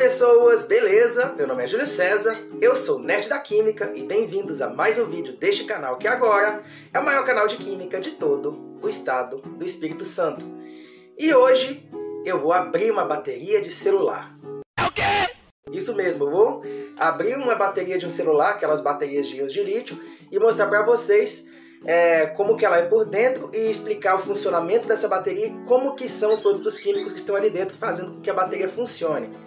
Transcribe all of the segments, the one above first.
pessoas, beleza? Meu nome é Júlio César, eu sou o Nerd da Química e bem-vindos a mais um vídeo deste canal que agora é o maior canal de Química de todo o estado do Espírito Santo. E hoje eu vou abrir uma bateria de celular. É o quê? Isso mesmo, eu vou abrir uma bateria de um celular, aquelas baterias de íons de lítio, e mostrar para vocês como que ela é por dentro e explicar o funcionamento dessa bateria e como que são os produtos químicos que estão ali dentro fazendo com que a bateria funcione.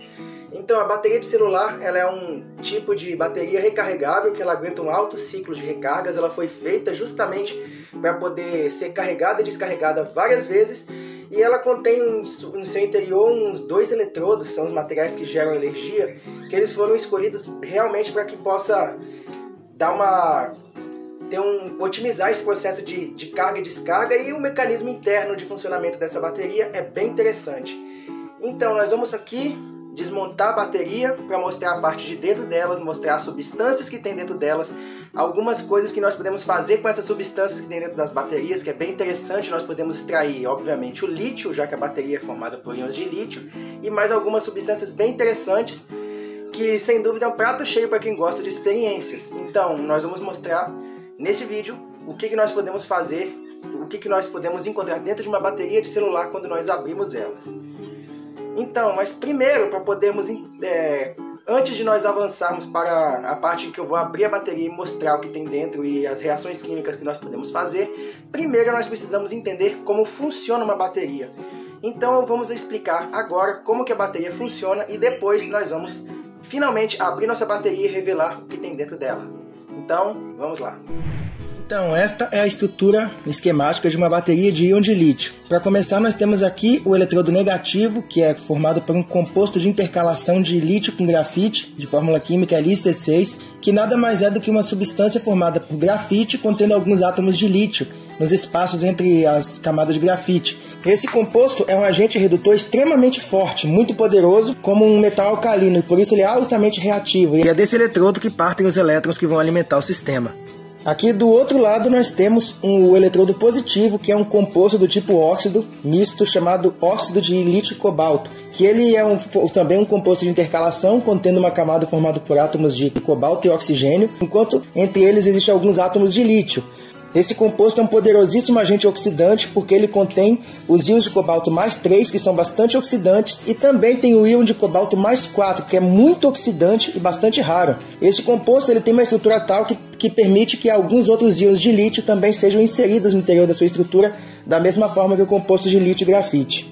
Então a bateria de celular ela é um tipo de bateria recarregável que ela aguenta um alto ciclo de recargas. Ela foi feita justamente para poder ser carregada e descarregada várias vezes e ela contém no seu interior uns 2 eletrodos, são os materiais que geram energia, que eles foram escolhidos realmente para que possa dar otimizar esse processo de carga e descarga, e o mecanismo interno de funcionamento dessa bateria é bem interessante. Então nós vamos aqui desmontar a bateria para mostrar a parte de dentro delas, mostrar as substâncias que tem dentro delas, algumas coisas que nós podemos fazer com essas substâncias que tem dentro das baterias, que é bem interessante. Nós podemos extrair, obviamente, o lítio, já que a bateria é formada por íons de lítio, e mais algumas substâncias bem interessantes, que sem dúvida é um prato cheio para quem gosta de experiências. Então nós vamos mostrar nesse vídeo o que nós podemos fazer, o que nós podemos encontrar dentro de uma bateria de celular quando nós abrimos elas. Então, mas primeiro, para podermos, antes de nós avançarmos para a parte em que eu vou abrir a bateria e mostrar o que tem dentro e as reações químicas que nós podemos fazer, primeiro nós precisamos entender como funciona uma bateria. Então vamos explicar agora como que a bateria funciona e depois nós vamos finalmente abrir nossa bateria e revelar o que tem dentro dela. Então, vamos lá. Então, esta é a estrutura esquemática de uma bateria de íon de lítio. Para começar, nós temos aqui o eletrodo negativo, que é formado por um composto de intercalação de lítio com grafite, de fórmula química LiC6, que nada mais é do que uma substância formada por grafite contendo alguns átomos de lítio nos espaços entre as camadas de grafite. Esse composto é um agente redutor extremamente forte, muito poderoso, como um metal alcalino, e por isso ele é altamente reativo. E é desse eletrodo que partem os elétrons que vão alimentar o sistema. Aqui do outro lado nós temos o eletrodo positivo, que é um composto do tipo óxido misto chamado óxido de lítio e cobalto, que ele é também um composto de intercalação contendo uma camada formada por átomos de cobalto e oxigênio, enquanto entre eles existem alguns átomos de lítio. Esse composto é um poderosíssimo agente oxidante porque ele contém os íons de cobalto mais 3, que são bastante oxidantes, e também tem o íon de cobalto mais 4, que é muito oxidante e bastante raro. Esse composto ele tem uma estrutura tal que permite que alguns outros íons de lítio também sejam inseridos no interior da sua estrutura, da mesma forma que o composto de lítio e grafite.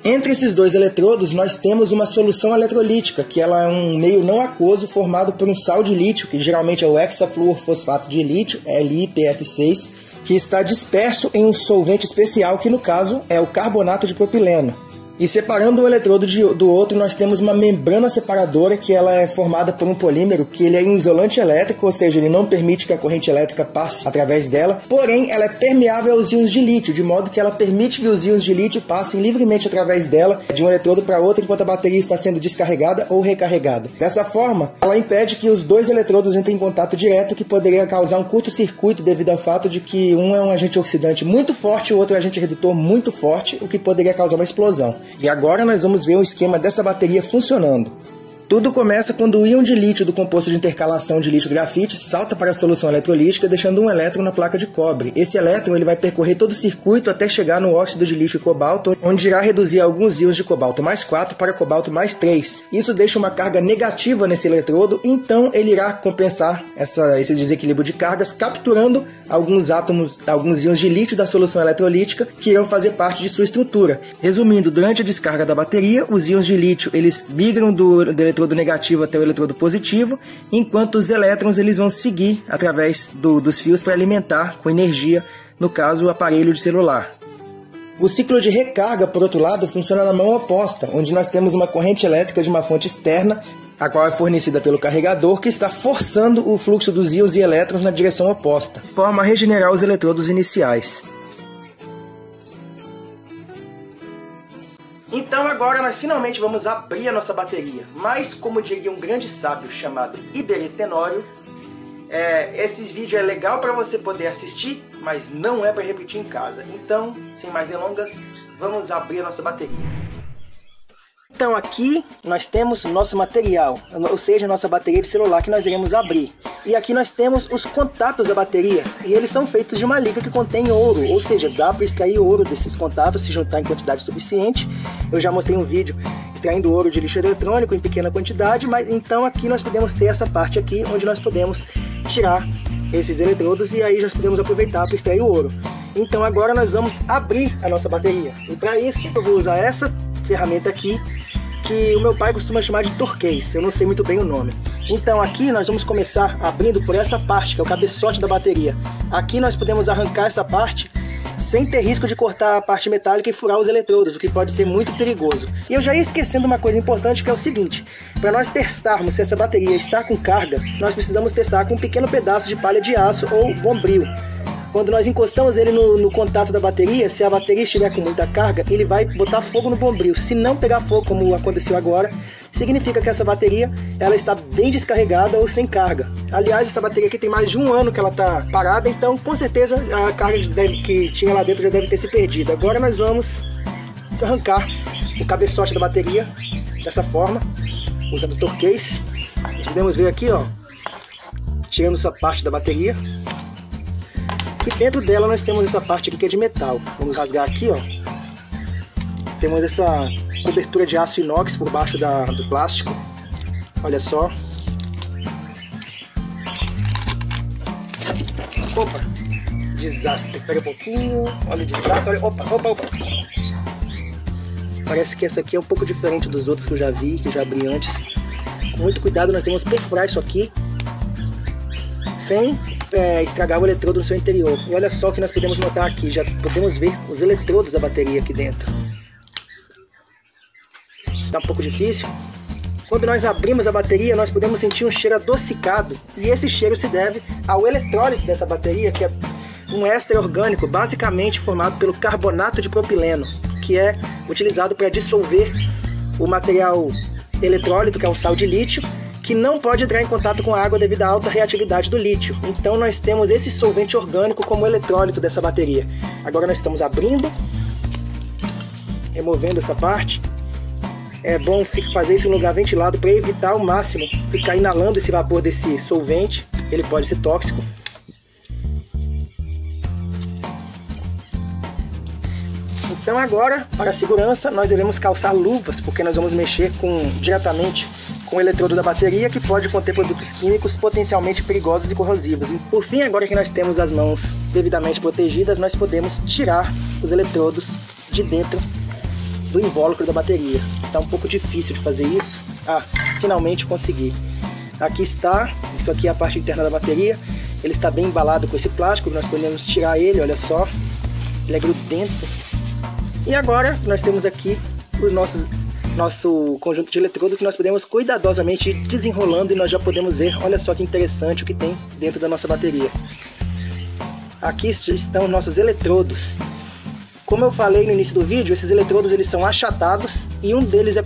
Entre esses dois eletrodos, nós temos uma solução eletrolítica, que ela é um meio não aquoso formado por um sal de lítio, que geralmente é o hexafluorfosfato de lítio, LiPF6, que está disperso em um solvente especial, que no caso é o carbonato de propileno. E separando um eletrodo do outro, nós temos uma membrana separadora, que ela é formada por um polímero, que ele é um isolante elétrico, ou seja, ele não permite que a corrente elétrica passe através dela, porém ela é permeável aos íons de lítio, de modo que ela permite que os íons de lítio passem livremente através dela, de um eletrodo para outro, enquanto a bateria está sendo descarregada ou recarregada. Dessa forma, ela impede que os dois eletrodos entrem em contato direto, que poderia causar um curto-circuito devido ao fato de que um é um agente oxidante muito forte e o outro é um agente redutor muito forte, o que poderia causar uma explosão. E agora nós vamos ver o esquema dessa bateria funcionando. Tudo começa quando o íon de lítio do composto de intercalação de lítio-grafite salta para a solução eletrolítica, deixando um elétron na placa de cobre. Esse elétron ele vai percorrer todo o circuito até chegar no óxido de lítio e cobalto, onde irá reduzir alguns íons de cobalto mais 4 para cobalto mais 3. Isso deixa uma carga negativa nesse eletrodo, então ele irá compensar esse desequilíbrio de cargas, capturando alguns íons de lítio da solução eletrolítica que irão fazer parte de sua estrutura. Resumindo, durante a descarga da bateria, os íons de lítio eles migram do eletrodo negativo até o eletrodo positivo, enquanto os elétrons eles vão seguir através dos fios para alimentar com energia, no caso, o aparelho de celular. O ciclo de recarga, por outro lado, funciona na mão oposta, onde nós temos uma corrente elétrica de uma fonte externa, a qual é fornecida pelo carregador, que está forçando o fluxo dos íons e elétrons na direção oposta, de forma a regenerar os eletrodos iniciais. Então agora nós finalmente vamos abrir a nossa bateria, mas como diria um grande sábio chamado Iberê Tenório, esse vídeo é legal para você poder assistir, mas não é para repetir em casa. Então, sem mais delongas, vamos abrir a nossa bateria. Então aqui nós temos nosso material, ou seja, nossa bateria de celular que nós iremos abrir. E aqui nós temos os contatos da bateria, e eles são feitos de uma liga que contém ouro, ou seja, dá para extrair ouro desses contatos se juntar em quantidade suficiente. Eu já mostrei um vídeo extraindo ouro de lixo eletrônico em pequena quantidade, mas então aqui nós podemos ter essa parte aqui onde nós podemos tirar esses eletrodos e aí nós podemos aproveitar para extrair o ouro. Então agora nós vamos abrir a nossa bateria, e para isso eu vou usar essa ferramenta aqui que o meu pai costuma chamar de torquês, eu não sei muito bem o nome. Então aqui nós vamos começar abrindo por essa parte, que é o cabeçote da bateria. Aqui nós podemos arrancar essa parte sem ter risco de cortar a parte metálica e furar os eletrodos, o que pode ser muito perigoso. E eu já ia esquecendo uma coisa importante, que é o seguinte: para nós testarmos se essa bateria está com carga, nós precisamos testar com um pequeno pedaço de palha de aço ou bombril. Quando nós encostamos ele no contato da bateria, se a bateria estiver com muita carga, ele vai botar fogo no bombril. Se não pegar fogo, como aconteceu agora, significa que essa bateria ela está bem descarregada ou sem carga. Aliás, essa bateria aqui tem mais de 1 ano que ela está parada, então com certeza a carga que tinha lá dentro já deve ter se perdido. Agora nós vamos arrancar o cabeçote da bateria dessa forma, usando o torquês. Podemos ver aqui, ó, tirando essa parte da bateria. E dentro dela nós temos essa parte aqui que é de metal. Vamos rasgar aqui, ó. Temos essa cobertura de aço inox por baixo do plástico. Olha só. Opa! Desastre. Pega um pouquinho. Olha o desastre. Olha. Opa. Parece que essa aqui é um pouco diferente dos outros que eu já vi, que eu já abri antes. Com muito cuidado nós temos que perfurar isso aqui sem estragar o eletrodo no seu interior. E olha só o que nós podemos notar aqui, já podemos ver os eletrodos da bateria aqui dentro. Está um pouco difícil. Quando nós abrimos a bateria, nós podemos sentir um cheiro adocicado, e esse cheiro se deve ao eletrólito dessa bateria, que é um éster orgânico basicamente formado pelo carbonato de propileno, que é utilizado para dissolver o material eletrólito, que é um sal de lítio, que não pode entrar em contato com a água devido à alta reatividade do lítio. Então nós temos esse solvente orgânico como eletrólito dessa bateria. Agora nós estamos abrindo, removendo essa parte. É bom fazer isso em lugar ventilado para evitar ao máximo ficar inalando esse vapor desse solvente, ele pode ser tóxico. Então agora, para a segurança, nós devemos calçar luvas, porque nós vamos mexer diretamente com o eletrodo da bateria, que pode conter produtos químicos potencialmente perigosos e corrosivos. E por fim, agora que nós temos as mãos devidamente protegidas, nós podemos tirar os eletrodos de dentro do invólucro da bateria. Está um pouco difícil de fazer isso. Finalmente consegui. Aqui está, isso aqui é a parte interna da bateria. Ele está bem embalado com esse plástico, nós podemos tirar ele, olha só. Ele é grudento. E agora nós temos aqui os nosso conjunto de eletrodo, que nós podemos cuidadosamente ir desenrolando, e nós já podemos ver, olha só que interessante o que tem dentro da nossa bateria. Aqui estão nossos eletrodos. Como eu falei no início do vídeo, esses eletrodos eles são achatados, e um deles é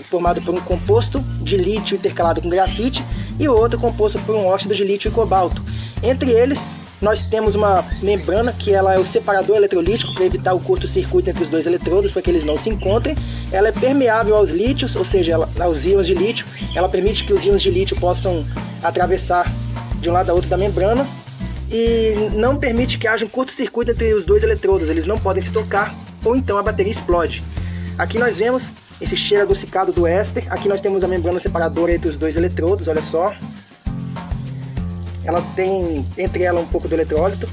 formado por um composto de lítio intercalado com grafite, e o outro composto por um óxido de lítio e cobalto. Entre eles nós temos uma membrana que ela é o separador eletrolítico para evitar o curto-circuito entre os dois eletrodos, para que eles não se encontrem. Ela é permeável aos lítios, ou seja, aos íons de lítio. Ela permite que os íons de lítio possam atravessar de um lado a outro da membrana e não permite que haja um curto-circuito entre os dois eletrodos. Eles não podem se tocar ou então a bateria explode. Aqui nós vemos esse cheiro adocicado do éster. Aqui nós temos a membrana separadora entre os dois eletrodos, olha só. Ela tem entre ela um pouco do eletrólito.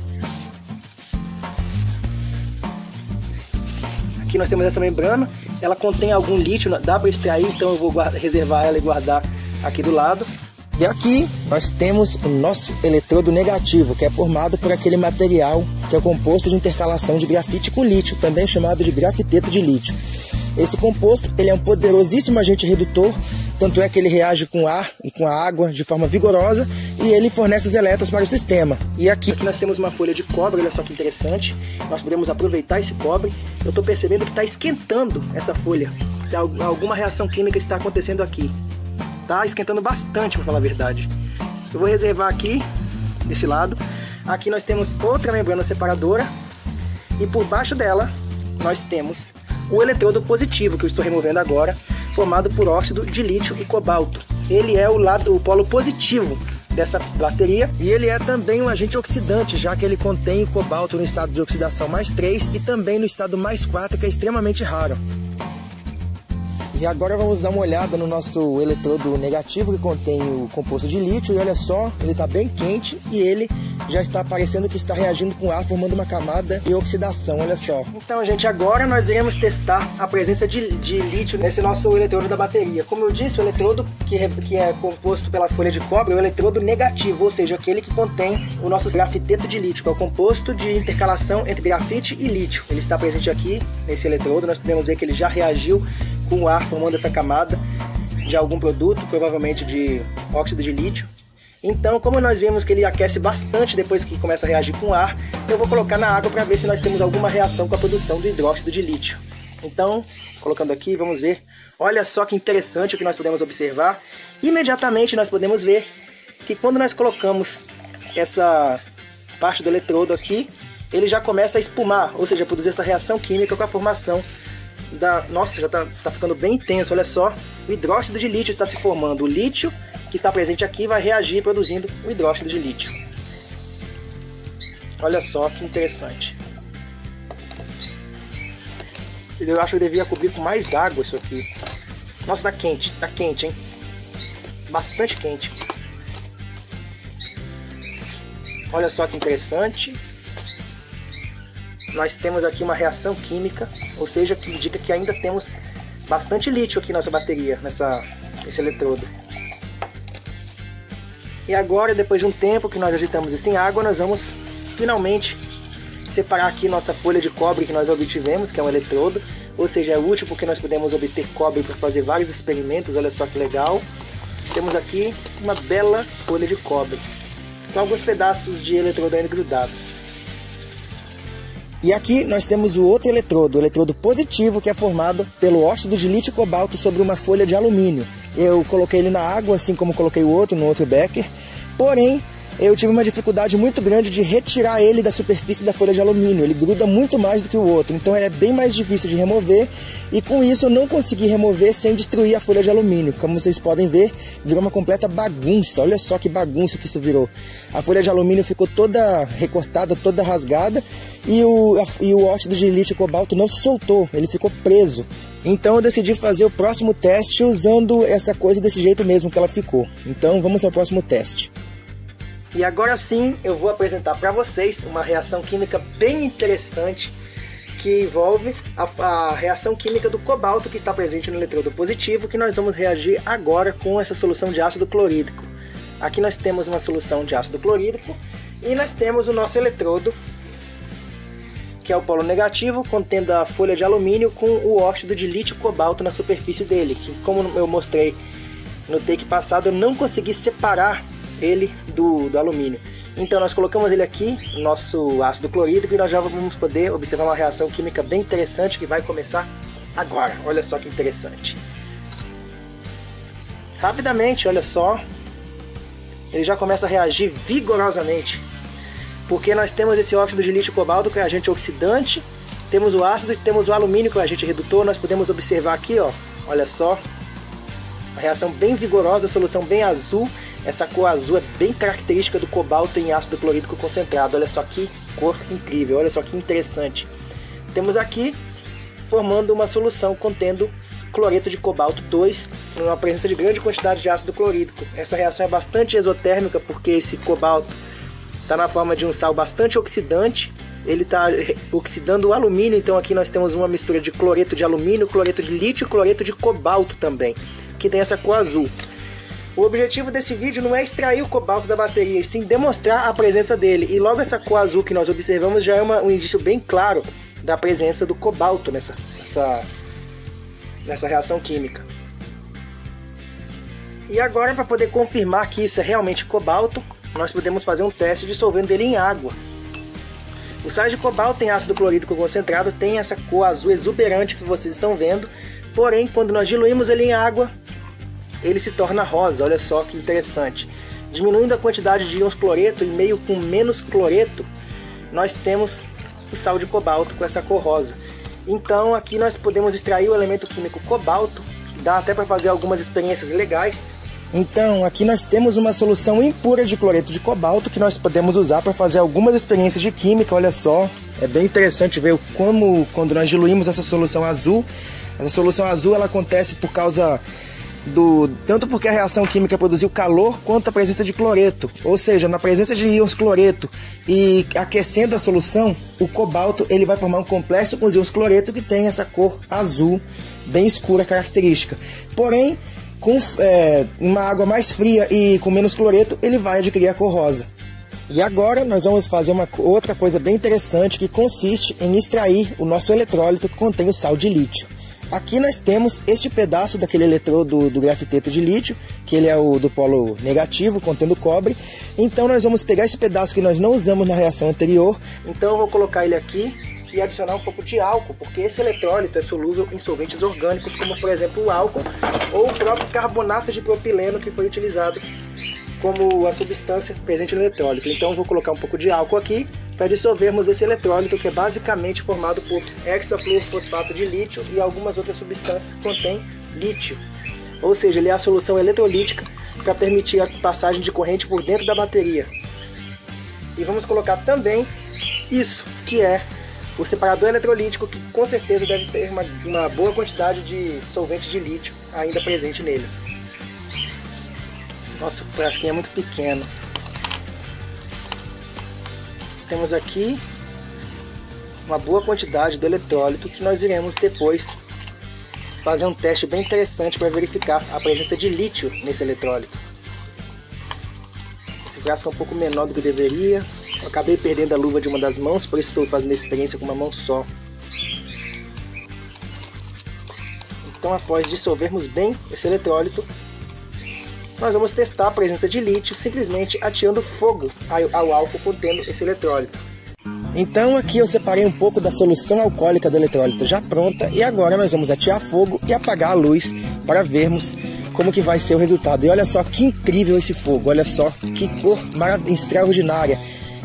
Aqui nós temos essa membrana, ela contém algum lítio, dá para extrair, então eu vou reservar ela e guardar aqui do lado. E aqui nós temos o nosso eletrodo negativo, que é formado por aquele material que é composto de intercalação de grafite com lítio, também chamado de grafiteto de lítio. Esse composto ele é um poderosíssimo agente redutor, tanto é que ele reage com o ar e com a água de forma vigorosa, e ele fornece os elétrons para o sistema. E aqui nós temos uma folha de cobre, olha só que interessante. Nós podemos aproveitar esse cobre. Eu estou percebendo que está esquentando essa folha. Alguma reação química está acontecendo aqui. Está esquentando bastante, para falar a verdade. Eu vou reservar aqui, desse lado. Aqui nós temos outra membrana separadora. E por baixo dela nós temos o eletrodo positivo, que eu estou removendo agora. formado por óxido de lítio e cobalto. Ele é o polo positivo dessa bateria e ele é também um agente oxidante, já que ele contém o cobalto no estado de oxidação +3 e também no estado +4, que é extremamente raro. E agora vamos dar uma olhada no nosso eletrodo negativo, que contém o composto de lítio, e olha só, ele está bem quente e ele já está parecendo que está reagindo com ar, formando uma camada de oxidação, olha só. Então, gente, agora nós iremos testar a presença de lítio nesse nosso eletrodo da bateria. Como eu disse, o eletrodo que é composto pela folha de cobre é o eletrodo negativo, ou seja, aquele que contém o nosso grafiteto de lítio, que é o composto de intercalação entre grafite e lítio. Ele está presente aqui nesse eletrodo, nós podemos ver que ele já reagiu com o ar, formando essa camada de algum produto, provavelmente de óxido de lítio. Então, como nós vimos que ele aquece bastante depois que começa a reagir com o ar, eu vou colocar na água para ver se nós temos alguma reação com a produção do hidróxido de lítio. Então, colocando aqui, vamos ver. Olha só que interessante o que nós podemos observar. Imediatamente nós podemos ver que quando nós colocamos essa parte do eletrodo aqui, ele já começa a espumar, ou seja, produzir essa reação química com a formação Nossa, já tá ficando bem intenso, olha só. O hidróxido de lítio está se formando. O lítio que está presente aqui vai reagir produzindo o hidróxido de lítio. Olha só que interessante. Eu acho que eu devia cobrir com mais água isso aqui. Nossa, tá quente, hein? Bastante quente. Olha só que interessante. Nós temos aqui uma reação química, ou seja, que indica que ainda temos bastante lítio aqui na nossa bateria, nesse eletrodo. E agora, depois de um tempo que nós agitamos isso em água, nós vamos finalmente separar aqui nossa folha de cobre que nós obtivemos, que é um eletrodo, ou seja, é útil porque nós podemos obter cobre para fazer vários experimentos, olha só que legal. Temos aqui uma bela folha de cobre, com alguns pedaços de eletrodo ainda grudados. E aqui nós temos o outro eletrodo, o eletrodo positivo, que é formado pelo óxido de lítio e cobalto sobre uma folha de alumínio. Eu coloquei ele na água, assim como coloquei o outro no outro becker, porém eu tive uma dificuldade muito grande de retirar ele da superfície da folha de alumínio. Ele gruda muito mais do que o outro, então é bem mais difícil de remover, e com isso eu não consegui remover sem destruir a folha de alumínio. Como vocês podem ver, virou uma completa bagunça. Olha só que bagunça que isso virou. A folha de alumínio ficou toda recortada, toda rasgada, e o óxido de lítio e cobalto não se soltou, ele ficou preso. Então eu decidi fazer o próximo teste usando essa coisa desse jeito mesmo que ela ficou. Então vamos ao próximo teste. E agora sim eu vou apresentar para vocês uma reação química bem interessante que envolve a reação química do cobalto que está presente no eletrodo positivo, que nós vamos reagir agora com essa solução de ácido clorídrico. Aqui nós temos uma solução de ácido clorídrico e nós temos o nosso eletrodo, que é o polo negativo, contendo a folha de alumínio com o óxido de lítio e cobalto na superfície dele, que, como eu mostrei no take passado, eu não consegui separar ele do alumínio. Então nós colocamos ele aqui, nosso ácido clorídrico, e nós já vamos poder observar uma reação química bem interessante que vai começar agora. Olha só que interessante. Rapidamente, olha só, ele já começa a reagir vigorosamente, porque nós temos esse óxido de lítio e cobalto, que é agente oxidante, temos o ácido e temos o alumínio, que é o agente redutor. Nós podemos observar aqui, ó, olha só, a reação bem vigorosa, a solução bem azul. Essa cor azul é bem característica do cobalto em ácido clorídrico concentrado. Olha só que cor incrível, olha só que interessante. Temos aqui formando uma solução contendo cloreto de cobalto 2, numa presença de grande quantidade de ácido clorídrico. Essa reação é bastante exotérmica porque esse cobalto está na forma de um sal bastante oxidante. Ele está oxidando o alumínio, então aqui nós temos uma mistura de cloreto de alumínio, cloreto de lítio e cloreto de cobalto também, que tem essa cor azul. O objetivo desse vídeo não é extrair o cobalto da bateria, e sim demonstrar a presença dele. E logo essa cor azul que nós observamos já é um indício bem claro da presença do cobalto nessa reação química. E agora, para poder confirmar que isso é realmente cobalto, nós podemos fazer um teste dissolvendo ele em água. O sais de cobalto em ácido clorídrico concentrado tem essa cor azul exuberante que vocês estão vendo, porém quando nós diluímos ele em água, ele se torna rosa. Olha só que interessante. Diminuindo a quantidade de íons cloreto e meio com menos cloreto, nós temos o sal de cobalto com essa cor rosa. Então aqui nós podemos extrair o elemento químico cobalto dá até para fazer algumas experiências legais. Então, aqui nós temos uma solução impura de cloreto de cobalto que nós podemos usar para fazer algumas experiências de química, olha só. É bem interessante ver como, quando nós diluímos essa solução azul ela acontece por causa tanto porque a reação química produziu calor, quanto a presença de cloreto. Ou seja, na presença de íons cloreto e aquecendo a solução, o cobalto ele vai formar um complexo com os íons cloreto que tem essa cor azul bem escura característica. Porém, com uma água mais fria e com menos cloreto, ele vai adquirir a cor rosa. E agora nós vamos fazer uma outra coisa bem interessante, que consiste em extrair o nosso eletrólito que contém o sal de lítio. Aqui nós temos este pedaço daquele eletrodo do grafiteto de lítio, que ele é o do polo negativo, contendo cobre. Então nós vamos pegar esse pedaço que nós não usamos na reação anterior. Então eu vou colocar ele aqui e adicionar um pouco de álcool, porque esse eletrólito é solúvel em solventes orgânicos, como por exemplo o álcool ou o próprio carbonato de propileno que foi utilizado como a substância presente no eletrólito. Então eu vou colocar um pouco de álcool aqui para dissolvermos esse eletrólito, que é basicamente formado por hexafluorofosfato de lítio e algumas outras substâncias que contêm lítio. Ou seja, ele é a solução eletrolítica para permitir a passagem de corrente por dentro da bateria. E vamos colocar também isso, que é o separador eletrolítico, que com certeza deve ter uma boa quantidade de solvente de lítio ainda presente nele. Nosso frasquinho é muito pequeno. Temos aqui uma boa quantidade do eletrólito que nós iremos depois fazer um teste bem interessante para verificar a presença de lítio nesse eletrólito. Esse frasco é um pouco menor do que deveria. Eu acabei perdendo a luva de uma das mãos, por isso estou fazendo a experiência com uma mão só. Então, após dissolvermos bem esse eletrólito, nós vamos testar a presença de lítio simplesmente ateando fogo ao álcool contendo esse eletrólito. Então aqui eu separei um pouco da solução alcoólica do eletrólito já pronta, e agora nós vamos atear fogo e apagar a luz para vermos como que vai ser o resultado. E olha só que incrível esse fogo, olha só que cor extraordinária.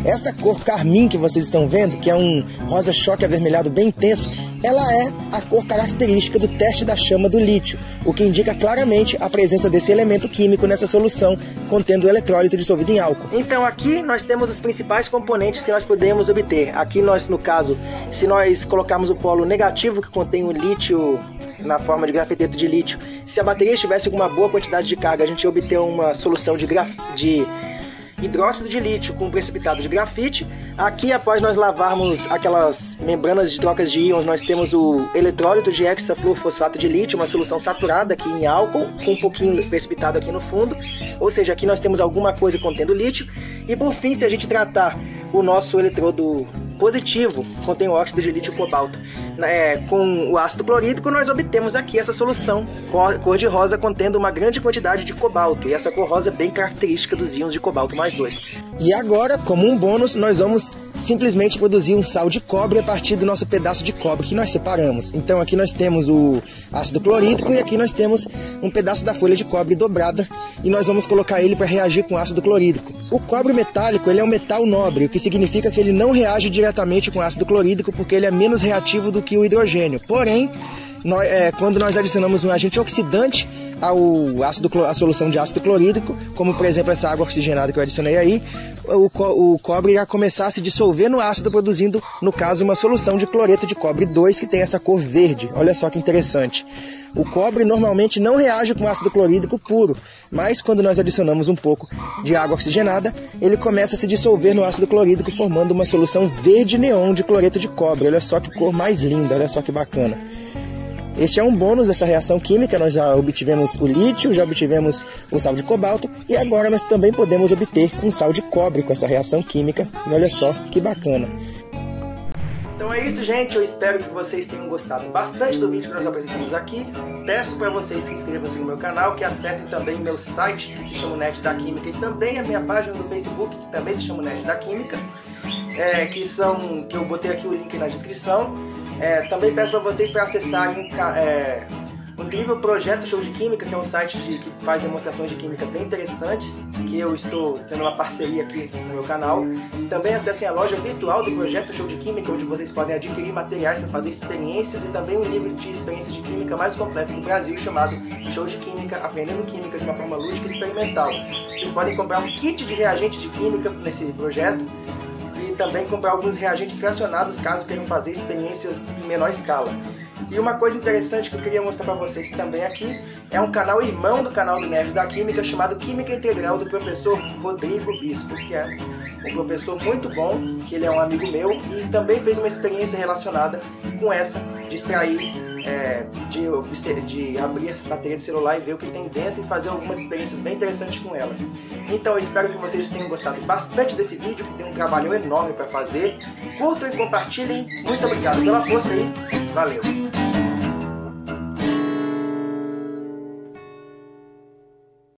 Esta cor carmim que vocês estão vendo, que é um rosa choque avermelhado bem intenso, ela é a cor característica do teste da chama do lítio, o que indica claramente a presença desse elemento químico nessa solução contendo o eletrólito dissolvido em álcool. Então aqui nós temos os principais componentes que nós podemos obter. Aqui nós, no caso, se nós colocarmos o polo negativo que contém o lítio na forma de grafiteto de lítio, se a bateria estivesse com uma boa quantidade de carga, a gente ia obter uma solução de hidróxido de lítio com precipitado de grafite. Aqui, após nós lavarmos aquelas membranas de trocas de íons, nós temos o eletrólito de hexafluorofosfato de lítio, uma solução saturada aqui em álcool, com um pouquinho precipitado aqui no fundo. Ou seja, aqui nós temos alguma coisa contendo lítio. E por fim, se a gente tratar o nosso eletrodo positivo, contém o óxido de lítio e cobalto, com o ácido clorídrico, nós obtemos aqui essa solução cor de rosa contendo uma grande quantidade de cobalto, e essa cor rosa é bem característica dos íons de cobalto mais 2. E agora, como um bônus, nós vamos simplesmente produzir um sal de cobre a partir do nosso pedaço de cobre que nós separamos. Então aqui nós temos o ácido clorídrico e aqui nós temos um pedaço da folha de cobre dobrada, e nós vamos colocar ele para reagir com ácido clorídrico. O cobre metálico ele é um metal nobre, o que significa que ele não reage diretamente com ácido clorídrico, porque ele é menos reativo do que o hidrogênio. Porém, quando nós adicionamos um agente oxidante à solução de ácido clorídrico, como por exemplo essa água oxigenada que eu adicionei aí, o cobre irá começar a se dissolver no ácido, produzindo, no caso, uma solução de cloreto de cobre 2 que tem essa cor verde. Olha só que interessante. O cobre normalmente não reage com ácido clorídrico puro, mas quando nós adicionamos um pouco de água oxigenada, ele começa a se dissolver no ácido clorídrico, formando uma solução verde neon de cloreto de cobre. Olha só que cor mais linda, olha só que bacana. Este é um bônus dessa reação química. Nós já obtivemos o lítio, já obtivemos o sal de cobalto, e agora nós também podemos obter um sal de cobre com essa reação química. E olha só que bacana. Então é isso, gente. Eu espero que vocês tenham gostado bastante do vídeo que nós apresentamos aqui. Peço para vocês que inscrevam-se no meu canal, que acessem também meu site, que se chama Nerd da Química, e também a minha página do Facebook, que também se chama Nerd da Química, que eu botei aqui o link na descrição. Também peço para vocês para acessarem o incrível Projeto Show de Química, que é um site que faz demonstrações de química bem interessantes, que eu estou tendo uma parceria aqui no meu canal. Também acessem a loja virtual do Projeto Show de Química, onde vocês podem adquirir materiais para fazer experiências e também um livro de experiências de química mais completo do Brasil, chamado Show de Química, Aprendendo Química de uma Forma Lúdica e Experimental. Vocês podem comprar um kit de reagentes de química nesse projeto e também comprar alguns reagentes fracionados caso queiram fazer experiências em menor escala. E uma coisa interessante que eu queria mostrar para vocês também aqui é um canal irmão do canal do Nerd da Química, chamado Química Integral, do professor Rodrigo Bispo, que é um professor muito bom, que ele é um amigo meu e também fez uma experiência relacionada com essa, de extrair, de abrir a bateria de celular e ver o que tem dentro e fazer algumas experiências bem interessantes com elas. Então eu espero que vocês tenham gostado bastante desse vídeo, que tem um trabalho enorme para fazer. Curtam e compartilhem. Muito obrigado pela força aí. Valeu!